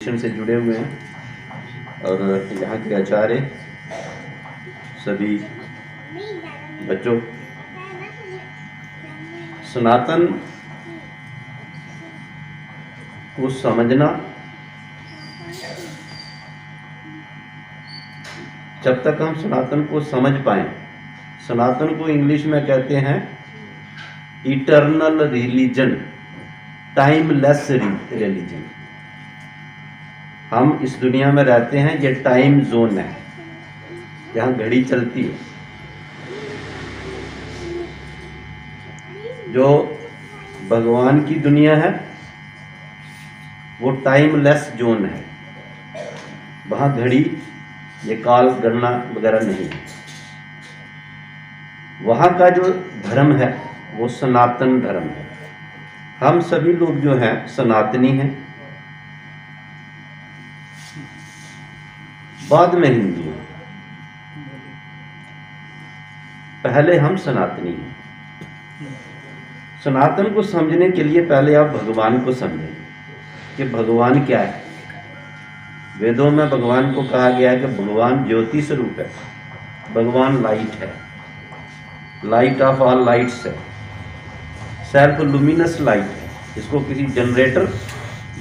शिक्षण से जुड़े हुए हैं और यहाँ के आचार्य सभी बच्चों, सनातन को समझना जब तक हम सनातन को समझ पाएं, सनातन को इंग्लिश में कहते हैं इटर्नल रिलीजन, टाइमलेस रिलीजन। हम इस दुनिया में रहते हैं, ये टाइम जोन है, यहाँ घड़ी चलती है। जो भगवान की दुनिया है वो टाइमलेस जोन है, वहाँ घड़ी, ये काल गणना वगैरह नहीं है। वहाँ का जो धर्म है वो सनातन धर्म है। हम सभी लोग जो हैं सनातनी हैं, बाद में हिंदू हैं, पहले हम सनातनी हैं। सनातन को समझने के लिए पहले आप भगवान को समझें कि भगवान क्या है। वेदों में भगवान को कहा गया है कि भगवान ज्योति स्वरूप है, भगवान लाइट है, लाइट ऑफ ऑल लाइट्स है, सेल्फ लुमिनस लाइट है। इसको किसी जनरेटर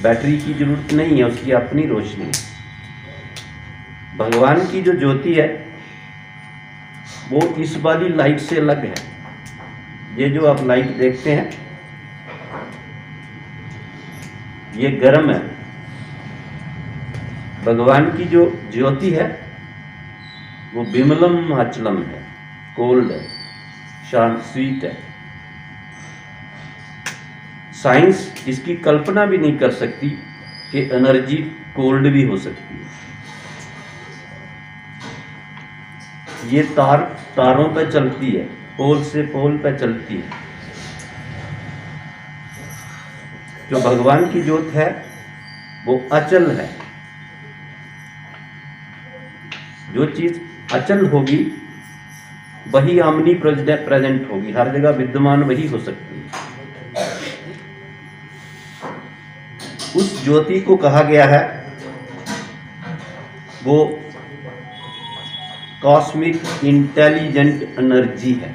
बैटरी की जरूरत नहीं है, उसकी अपनी रोशनी है। भगवान की जो ज्योति है वो इस वाली लाइट से अलग है। ये जो आप लाइट देखते हैं ये गर्म है। भगवान की जो ज्योति है वो विमलम अचलम है, कोल्ड है, शांत, स्वीट है। साइंस इसकी कल्पना भी नहीं कर सकती कि एनर्जी कोल्ड भी हो सकती है। ये तारों पर चलती है, पोल से पोल पर चलती है। जो भगवान की ज्योत है वो अचल है। जो चीज अचल होगी वही आमनी प्रेजेंट होगी, हर जगह विद्यमान वही हो सकती है। उस ज्योति को कहा गया है वो कॉस्मिक इंटेलिजेंट एनर्जी है।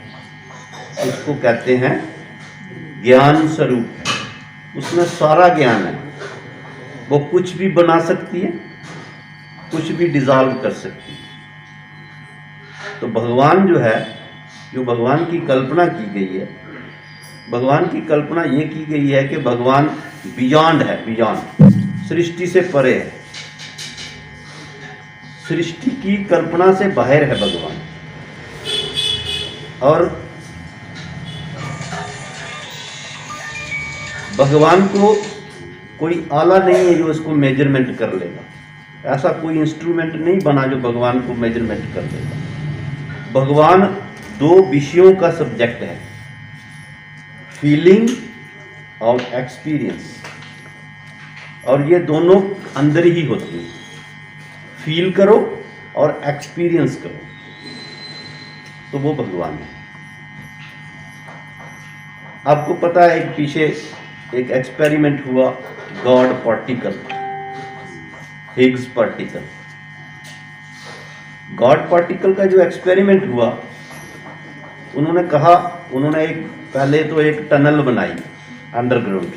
उसको कहते हैं ज्ञान स्वरूप है, उसमें सारा ज्ञान है। वो कुछ भी बना सकती है, कुछ भी डिसॉल्व कर सकती है। तो भगवान जो है, जो भगवान की कल्पना की गई है, भगवान की कल्पना ये की गई है कि भगवान बियॉन्ड है, बियॉन्ड, सृष्टि से परे है, सृष्टि की कल्पना से बाहर है भगवान। और भगवान को कोई आला नहीं है जो उसको मेजरमेंट कर लेगा। ऐसा कोई इंस्ट्रूमेंट नहीं बना जो भगवान को मेजरमेंट कर लेगा। भगवान दो विषयों का सब्जेक्ट है, फीलिंग और एक्सपीरियंस, और ये दोनों अंदर ही होती हैं। फील करो और एक्सपीरियंस करो तो वो भगवान है। आपको पता है एक पीछे एक एक्सपेरिमेंट हुआ, God particle, Higgs particle. God particle का जो एक्सपेरिमेंट हुआ, उन्होंने कहा, उन्होंने पहले तो एक टनल बनाई अंडरग्राउंड,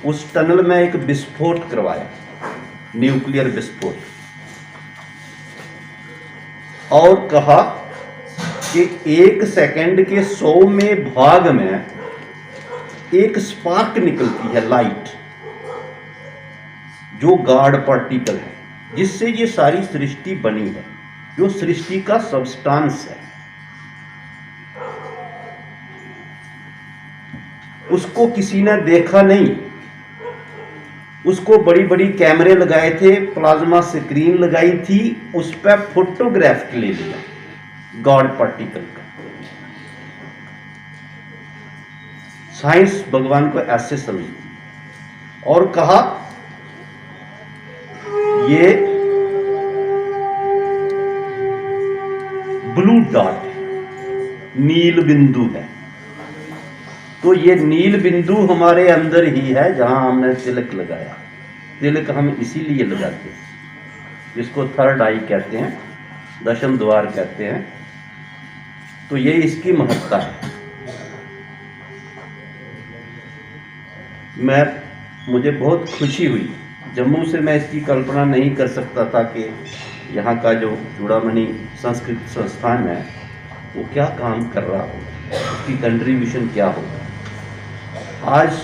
उस टनल में एक विस्फोट करवाया, न्यूक्लियर विस्फोट, और कहा कि 1 सेकंड के 100वें भाग में एक स्पार्क निकलती है, लाइट, जो गॉड पार्टिकल है, जिससे ये सारी सृष्टि बनी है, जो सृष्टि का सब्सटेंस है। उसको किसी ने देखा नहीं, उसको बड़ी बड़ी कैमरे लगाए थे, प्लाज्मा स्क्रीन लगाई थी, उस पर फोटोग्राफ ले लिया गॉड पार्टिकल का। साइंस भगवान को ऐसे समझी और कहा ये ब्लू डॉट है, नील बिंदु है। तो ये नील बिंदु हमारे अंदर ही है, जहां हमने तिलक लगाया। तिलक हम इसीलिए लगाते हैं, जिसको थर्ड आई कहते हैं, दशम द्वार कहते हैं। तो ये इसकी महत्ता है। मुझे बहुत खुशी हुई, जम्मू से मैं इसकी कल्पना नहीं कर सकता था कि यहाँ का जो चूड़ामणि संस्कृत संस्थान है वो क्या काम कर रहा हो, उसकी कंट्रीब्यूशन क्या हो। आज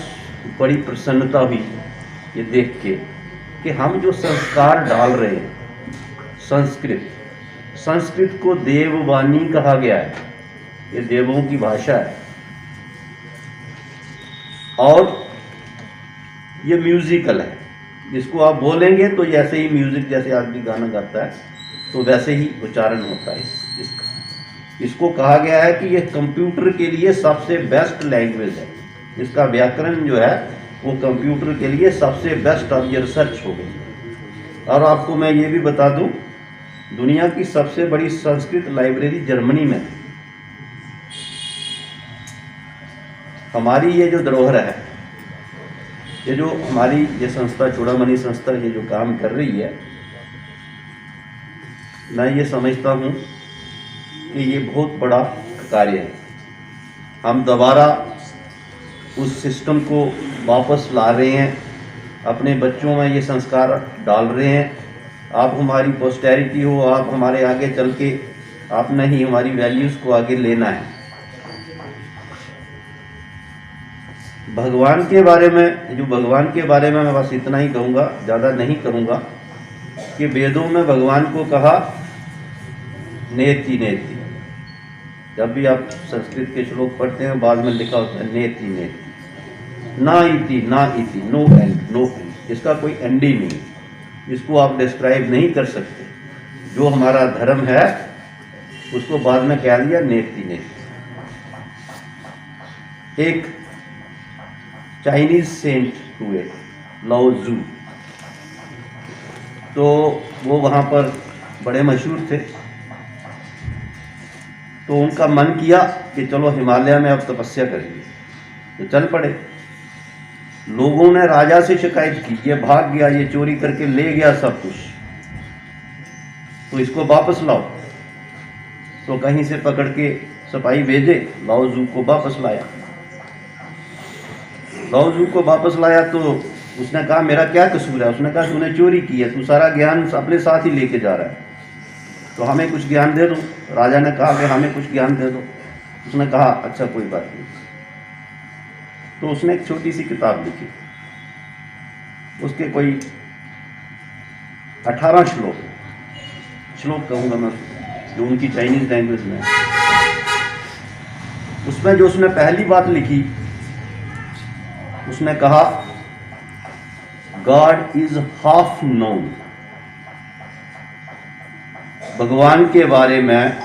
बड़ी प्रसन्नता हुई ये देख के कि हम जो संस्कार डाल रहे हैं, संस्कृत को देववाणी कहा गया है, ये देवों की भाषा है। और ये म्यूजिकल है, जिसको आप बोलेंगे तो जैसे ही म्यूजिक, जैसे आदमी गाना गाता है तो वैसे ही उच्चारण होता है इसका। इसको कहा गया है कि ये कंप्यूटर के लिए सबसे बेस्ट लैंग्वेज है। इसका व्याकरण जो है वो कंप्यूटर के लिए सबसे बेस्ट। अब ये रिसर्च हो गई। और आपको मैं ये भी बता दूं, दुनिया की सबसे बड़ी संस्कृत लाइब्रेरी जर्मनी में है। हमारी ये जो धरोहर है, ये जो हमारी ये संस्था चूड़ामणि संस्था ये जो काम कर रही है, मैं ये समझता हूँ कि ये बहुत बड़ा कार्य है। हम दोबारा उस सिस्टम को वापस ला रहे हैं, अपने बच्चों में ये संस्कार डाल रहे हैं। आप हमारी पोस्टेरिटी हो, आप हमारे आगे चल के आपने ही हमारी वैल्यूज़ को आगे लेना है। भगवान के बारे में मैं बस इतना ही कहूँगा, ज़्यादा नहीं करूँगा, कि वेदों में भगवान को कहा नेति नेति। जब भी आप संस्कृत के श्लोक पढ़ते हैं बाद में लिखा होता है नेति नेति, ना इति, नो एंड, नो एंड। इसका कोई एंड ही नहीं, इसको आप डिस्क्राइब नहीं कर सकते। जो हमारा धर्म है उसको बाद में कह दिया नेति नेति। एक चाइनीज सेंट हुए लाओ जू, तो वो वहाँ पर बड़े मशहूर थे। तो उनका मन किया कि चलो हिमालय में अब तपस्या करेंगे, तो चल पड़े। लोगों ने राजा से शिकायत की, ये भाग गया, ये चोरी करके ले गया सब कुछ, तो इसको वापस लाओ। तो कहीं से पकड़ के सिपाही भेजे, लाओ जू को वापस लाया। लाओ जू को वापस लाया तो उसने कहा मेरा क्या कसूर है। उसने कहा तूने चोरी की है, तू सारा ज्ञान अपने साथ ही लेके जा रहा है, तो हमें कुछ ज्ञान दे दो। राजा ने कहा कि हमें कुछ ज्ञान दे दो। उसने कहा अच्छा कोई बात नहीं। तो उसने एक छोटी सी किताब लिखी, उसके कोई 18 श्लोक कहूँगा मैं, जो उनकी चाइनीज लैंग्वेज में। उसमें जो उसने पहली बात लिखी, उसने कहा गॉड इज हाफ नोन। भगवान के बारे में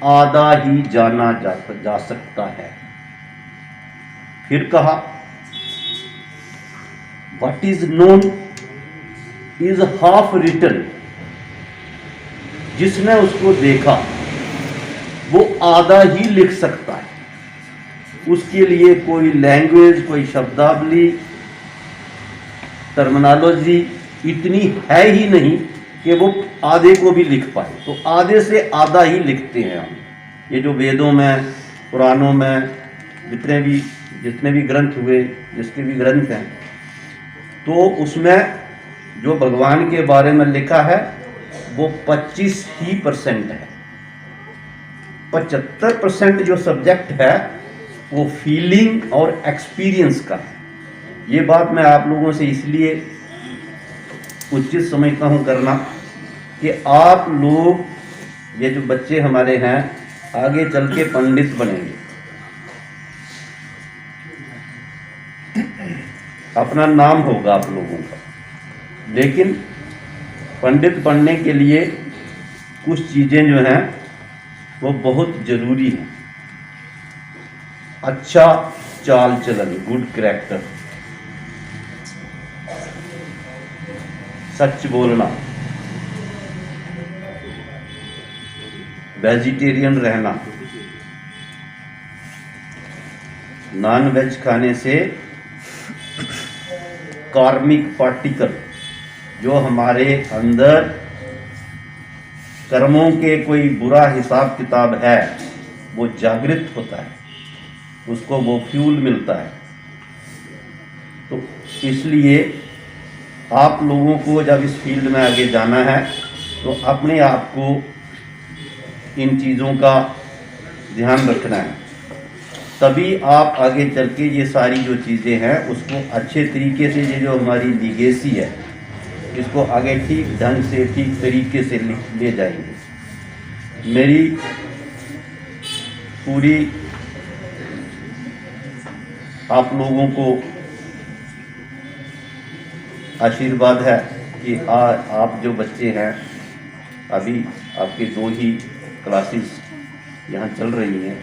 आधा ही जाना जा सकता है। फिर कहा what is known is half written. जिसने उसको देखा वो आधा ही लिख सकता है। उसके लिए कोई लैंग्वेज, कोई शब्दावली, टर्मिनोलॉजी इतनी है ही नहीं कि वो आधे को भी लिख पाए। तो आधे से आधा ही लिखते हैं हम। ये जो वेदों में, पुराणों में जितने भी ग्रंथ हुए, जिसके भी ग्रंथ हैं, तो उसमें जो भगवान के बारे में लिखा है वो 25% है। 75% जो सब्जेक्ट है वो फीलिंग और एक्सपीरियंस का है। ये बात मैं आप लोगों से इसलिए उचित समझता हूँ करना कि आप लोग, ये जो बच्चे हमारे हैं, आगे चल के पंडित बनेंगे। अपना नाम होगा आप लोगों का, लेकिन पंडित बनने के लिए कुछ चीज़ें जो हैं वो बहुत ज़रूरी हैं। अच्छा चाल चलन, गुड कैरेक्टर, सच बोलना, वेजिटेरियन रहना, नॉन वेज खाने से कार्मिक पार्टिकल, जो हमारे अंदर कर्मों के कोई बुरा हिसाब किताब है, वो जागृत होता है, उसको वो फ्यूल मिलता है। तो इसलिए आप लोगों को जब इस फील्ड में आगे जाना है तो अपने आप को इन चीज़ों का ध्यान रखना है, तभी आप आगे चल के ये सारी जो चीज़ें हैं उसको अच्छे तरीके से, ये जो हमारी लीगेसी है, इसको आगे ठीक ढंग से, ठीक तरीके से ले जाएंगे। मेरी पूरी आप लोगों को आशीर्वाद है कि आप जो बच्चे हैं, अभी आपके 2 ही क्लासेस यहाँ चल रही हैं,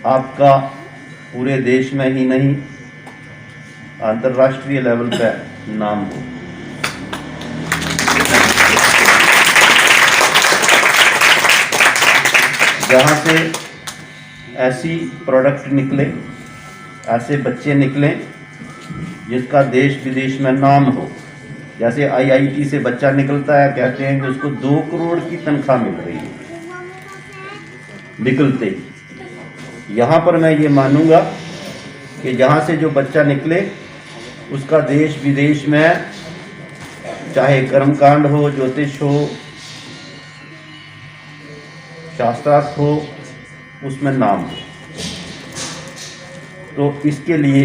आपका पूरे देश में ही नहीं अंतर्राष्ट्रीय लेवल पर नाम हो। जहाँ से ऐसी प्रोडक्ट निकले, ऐसे बच्चे निकलें जिसका देश विदेश में नाम हो। जैसे IIT से बच्चा निकलता है, कहते हैं कि उसको 2 करोड़ की तनख्वाह मिल रही है निकलते ही। यहाँ पर मैं ये मानूंगा कि जहाँ से जो बच्चा निकले उसका देश विदेश में, चाहे कर्मकांड हो, ज्योतिष हो, शास्त्रार्थ हो, उसमें नाम हो। तो इसके लिए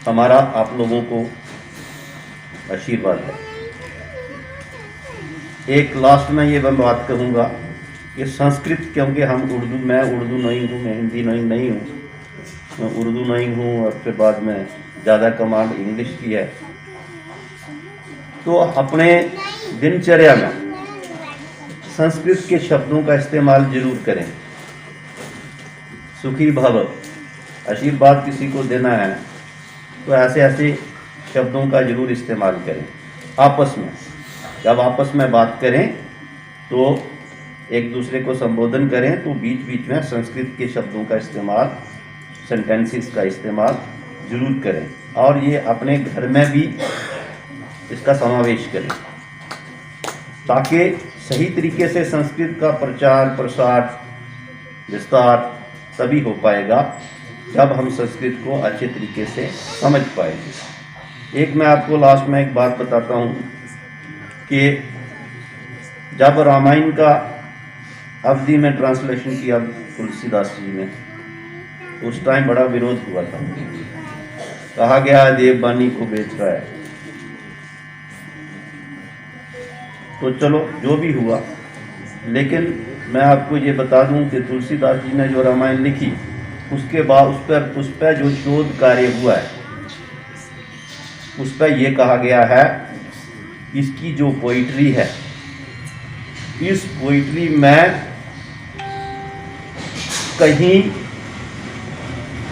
हमारा आप लोगों को आशीर्वाद है। एक लास्ट में ये मैं बात कहूँगा, ये संस्कृत, क्योंकि हम मैं उर्दू नहीं हूँ, मैं हिंदी नहीं हूँ, मैं उर्दू नहीं हूँ, और फिर बाद में ज़्यादा कमांड इंग्लिश की है। तो अपने दिनचर्या में संस्कृत के शब्दों का इस्तेमाल जरूर करें। सुखी भव, आशीर्वाद किसी को देना है तो ऐसे ऐसे शब्दों का जरूर इस्तेमाल करें। आपस में जब आपस में बात करें तो एक दूसरे को संबोधन करें तो बीच बीच में संस्कृत के शब्दों का इस्तेमाल, सेंटेंसेस का इस्तेमाल जरूर करें, और ये अपने घर में भी इसका समावेश करें, ताकि सही तरीके से संस्कृत का प्रचार प्रसार विस्तार तभी हो पाएगा जब हम संस्कृत को अच्छे तरीके से समझ पाएंगे। एक मैं आपको लास्ट में एक बात बताता हूँ कि जब रामायण का अवधि में ट्रांसलेशन किया तुलसीदास जी ने, उस टाइम बड़ा विरोध हुआ था, कहा गया है देववाणी को बेच रहा है। तो चलो जो भी हुआ, लेकिन मैं आपको ये बता दूं कि तुलसीदास जी ने जो रामायण लिखी, उसके बाद उस पर जो शोध कार्य हुआ है, उस पर यह कहा गया है, इसकी जो पोइट्री है, इस पोइट्री में कहीं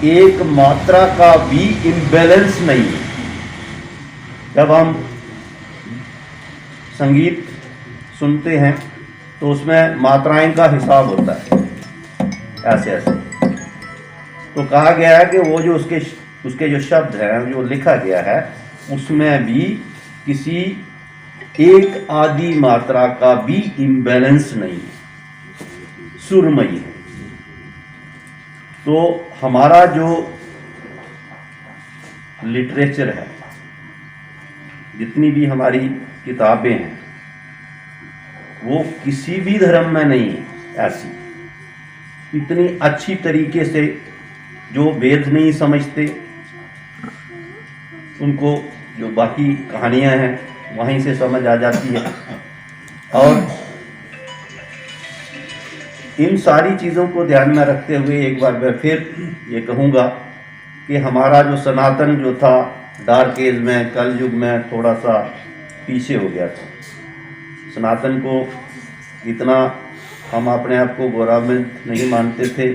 एक मात्रा का भी इम्बैलेंस नहीं है। जब हम संगीत सुनते हैं तो उसमें मात्राएं का हिसाब होता है, ऐसे ऐसे। तो कहा गया है कि वो जो उसके जो शब्द हैं, जो लिखा गया है, उसमें भी किसी एक आधी मात्रा का भी इम्बैलेंस नहीं है, सुरमयी है। तो हमारा जो लिटरेचर है, जितनी भी हमारी किताबें हैं, वो किसी भी धर्म में नहीं है ऐसी, इतनी अच्छी तरीके से जो वेद नहीं समझते उनको जो बाकी कहानियां हैं वहीं से समझ आ जाती है। और इन सारी चीज़ों को ध्यान में रखते हुए एक बार मैं फिर ये कहूँगा कि हमारा जो सनातन जो था, डार्क एज में, कल युग में थोड़ा सा पीछे हो गया था। सनातन को इतना हम अपने आप को गौरवान्वित नहीं मानते थे।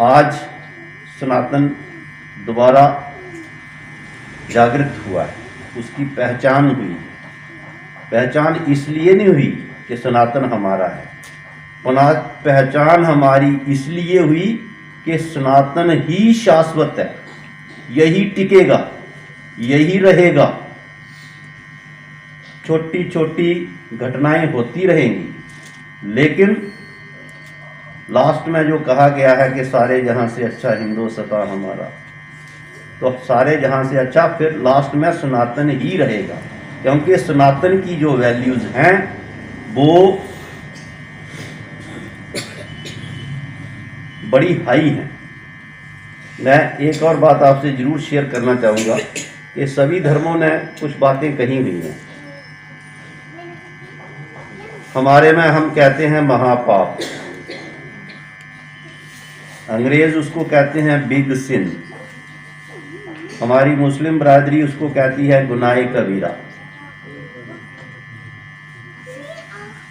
आज सनातन दोबारा जागृत हुआ है, उसकी पहचान हुई। पहचान इसलिए नहीं हुई कि सनातन हमारा है, पहचान हमारी इसलिए हुई कि सनातन ही शाश्वत है, यही टिकेगा, यही रहेगा। छोटी छोटी घटनाएं होती रहेंगी, लेकिन लास्ट में जो कहा गया है कि सारे जहां से अच्छा हिंदुस्तां हमारा, तो सारे जहां से अच्छा फिर लास्ट में सनातन ही रहेगा, क्योंकि सनातन की जो वैल्यूज हैं वो बड़ी हाई हैं। मैं एक और बात आपसे जरूर शेयर करना चाहूँगा कि सभी धर्मों ने कुछ बातें कही हुई हैं। हमारे में हम कहते हैं महापाप, अंग्रेज उसको कहते हैं बिग सिन, हमारी मुस्लिम बरादरी उसको कहती है गुनाह कबीरा।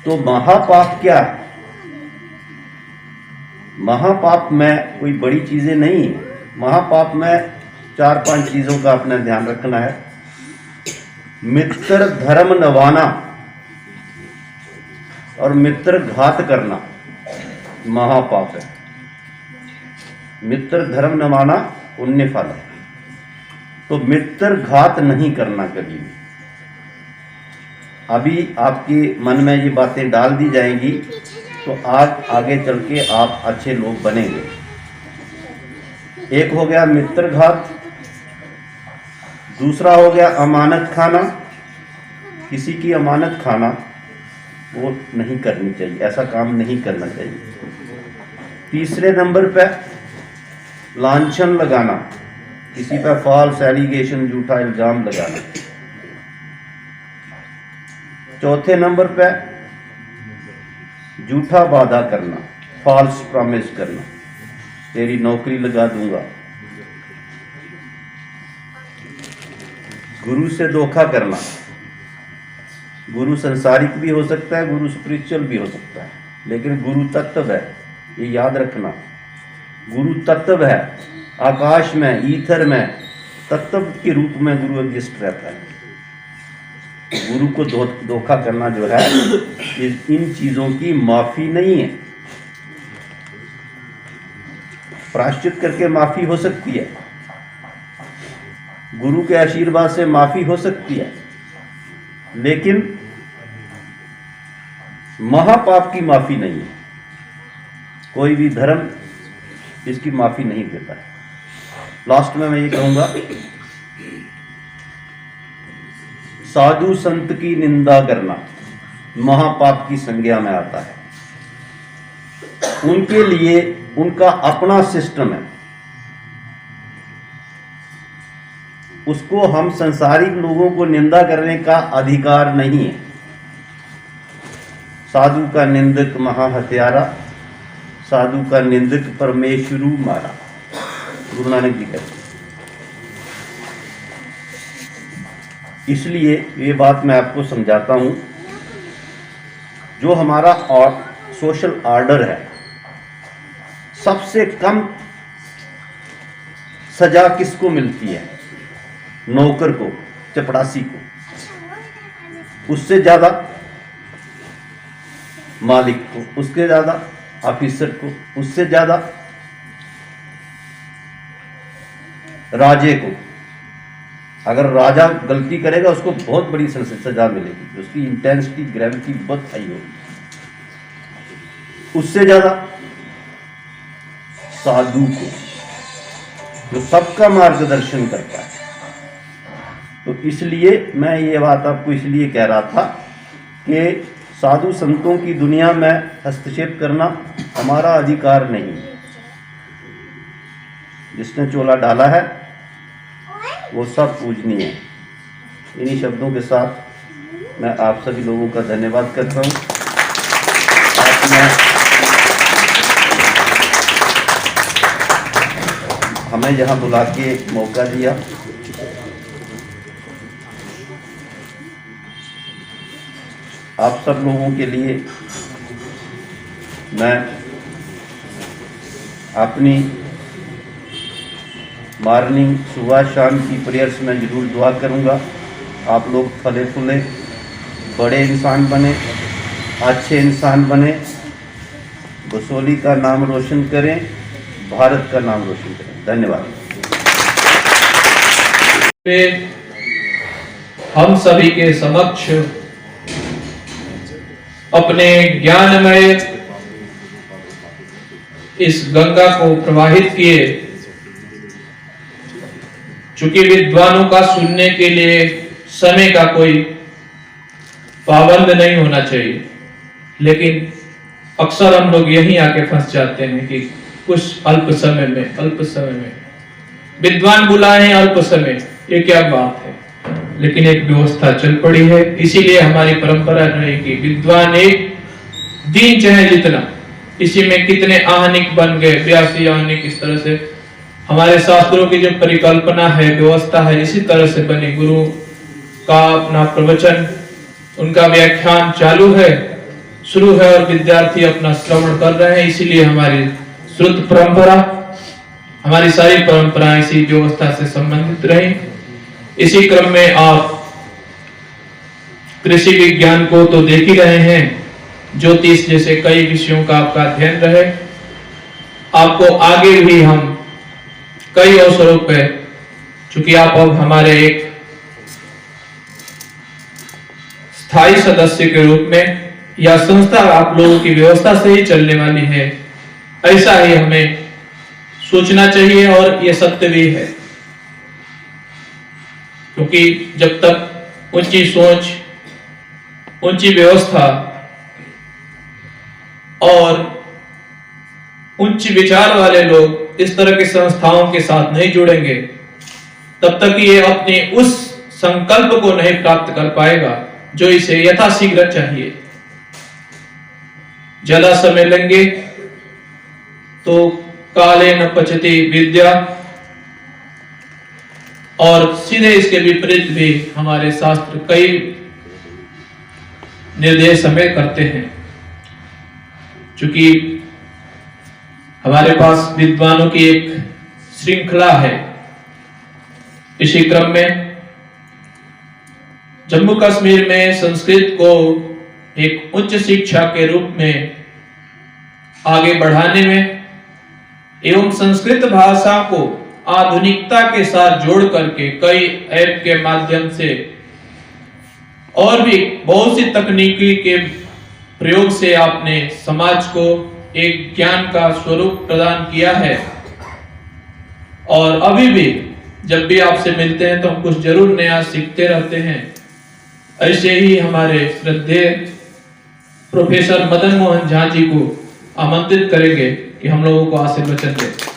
तो महापाप क्या है? महापाप में कोई बड़ी चीजें नहीं है। महापाप में 4-5 चीजों का अपना ध्यान रखना है। मित्र धर्म नवाना और मित्र घात करना महापाप है। मित्र धर्म नवाना पुण्य फल है। तो मित्र घात नहीं करना कभी भी। अभी आपके मन में ये बातें डाल दी जाएंगी तो आज आगे चल के आप अच्छे लोग बनेंगे। एक हो गया मित्र घात, दूसरा हो गया अमानत खाना। किसी की अमानत खाना वो नहीं करनी चाहिए, ऐसा काम नहीं करना चाहिए। तीसरे नंबर पे लांछन लगाना, किसी पे फॉल्स एलिगेशन, झूठा इल्जाम लगाना। चौथे नंबर पे झूठा वादा करना, फॉल्स प्रॉमिस करना, तेरी नौकरी लगा दूंगा। गुरु से धोखा करना, गुरु संसारिक भी हो सकता है, गुरु स्पिरिचुअल भी हो सकता है, लेकिन गुरु तत्व है, ये याद रखना। गुरु तत्व है, आकाश में, ईथर में तत्व के रूप में गुरु एग्जिस्ट रहता है। गुरु को धोखा करना जो है, इन चीजों की माफी नहीं है। प्रायश्चित करके माफी हो सकती है, गुरु के आशीर्वाद से माफी हो सकती है, लेकिन महापाप की माफी नहीं है। कोई भी धर्म इसकी माफी नहीं देता है। लास्ट में मैं ये कहूंगा, साधु संत की निंदा करना महापाप की संज्ञा में आता है। उनके लिए उनका अपना सिस्टम है, उसको हम संसारिक लोगों को निंदा करने का अधिकार नहीं है। साधु का निंदक महा हत्यारा, साधु का निंदक परमेश्वरू मारा, गुरु नानक जी कहते। इसलिए ये बात मैं आपको समझाता हूं, जो हमारा और सोशल ऑर्डर है, सबसे कम सजा किसको मिलती है? नौकर को, चपड़ासी को। उससे ज्यादा मालिक को, उसके ज्यादा ऑफिसर को, उससे ज्यादा राजे को। अगर राजा गलती करेगा उसको बहुत बड़ी सजा मिलेगी, उसकी इंटेंसिटी, ग्रेविटी बहुत हाई होगी। उससे ज्यादा साधु को, जो सबका मार्गदर्शन करता है। तो इसलिए मैं ये बात आपको इसलिए कह रहा था कि साधु संतों की दुनिया में हस्तक्षेप करना हमारा अधिकार नहीं। जिसने चोला डाला है वो सब पूजनीय है। इन्हीं शब्दों के साथ मैं आप सभी लोगों का धन्यवाद करता हूँ। आपने हमें यहाँ बुला के मौका दिया। आप सब लोगों के लिए मैं अपनी मॉर्निंग, सुबह शाम की प्रेयर्स में जरूर दुआ करूंगा। आप लोग फले फूले, बड़े इंसान बने, अच्छे इंसान बने, बसोली का नाम रोशन करें, भारत का नाम रोशन करें। धन्यवाद। वे हम सभी के समक्ष अपने ज्ञानमय इस गंगा को प्रवाहित किए। चूंकि विद्वानों का सुनने के लिए समय का कोई पाबंद नहीं होना चाहिए, लेकिन अक्सर हम लोग यहीं आके फंस जाते हैं कि कुछ अल्प समय में विद्वान बुलाए हैं, अल्प समय, ये क्या बात है। लेकिन एक व्यवस्था चल पड़ी है, इसीलिए हमारी परंपरा रही कि विद्वान एक दिन चाहे जितना, इसी में कितने आहनिक बन गए, 82 आहनिक, इस तरह से हमारे शास्त्रों की जो परिकल्पना है, व्यवस्था है, इसी तरह से बनी। गुरु का अपना प्रवचन, उनका व्याख्यान चालू है, शुरू है और विद्यार्थी अपना श्रवण कर रहे हैं। इसीलिए हमारी श्रुत परंपरा, हमारी सारी परंपराएं इसी व्यवस्था से संबंधित रही। इसी क्रम में आप कृषि विज्ञान को तो देख ही रहे हैं, ज्योतिष जैसे कई विषयों का आपका अध्ययन रहे। आपको आगे भी हम कई अवसरों पे, चूंकि आप अब हमारे एक स्थायी सदस्य के रूप में, या संस्था आप लोगों की व्यवस्था से ही चलने वाली है, ऐसा ही हमें सोचना चाहिए और ये सत्य भी है। क्योंकि जब तक ऊंची सोच, ऊंची व्यवस्था और उच्च विचार वाले लोग इस तरह की संस्थाओं के साथ नहीं जुड़ेंगे, तब तक ये अपने उस संकल्प को नहीं प्राप्त कर पाएगा जो इसे यथाशीघ्र चाहिए। ज्यादा समय लेंगे तो काले न पचती विद्या, और सीधे इसके विपरीत भी हमारे शास्त्र कई निर्देश हमें करते हैं। चूंकि हमारे पास विद्वानों की एक श्रृंखला है, इसी क्रम में जम्मू कश्मीर में संस्कृत को एक उच्च शिक्षा के रूप में आगे बढ़ाने में एवं संस्कृत भाषा को आधुनिकता के साथ जोड़ करके कई ऐप के माध्यम से और भी बहुत सी तकनीकी के प्रयोग से आपने समाज को एक ज्ञान का स्वरूप प्रदान किया है। और अभी भी जब भी आपसे मिलते हैं तो हम कुछ जरूर नया सीखते रहते हैं। ऐसे ही हमारे श्रद्धेय प्रोफेसर मदन मोहन झा जी को आमंत्रित करेंगे कि हम लोगों को आशीर्वचन दें।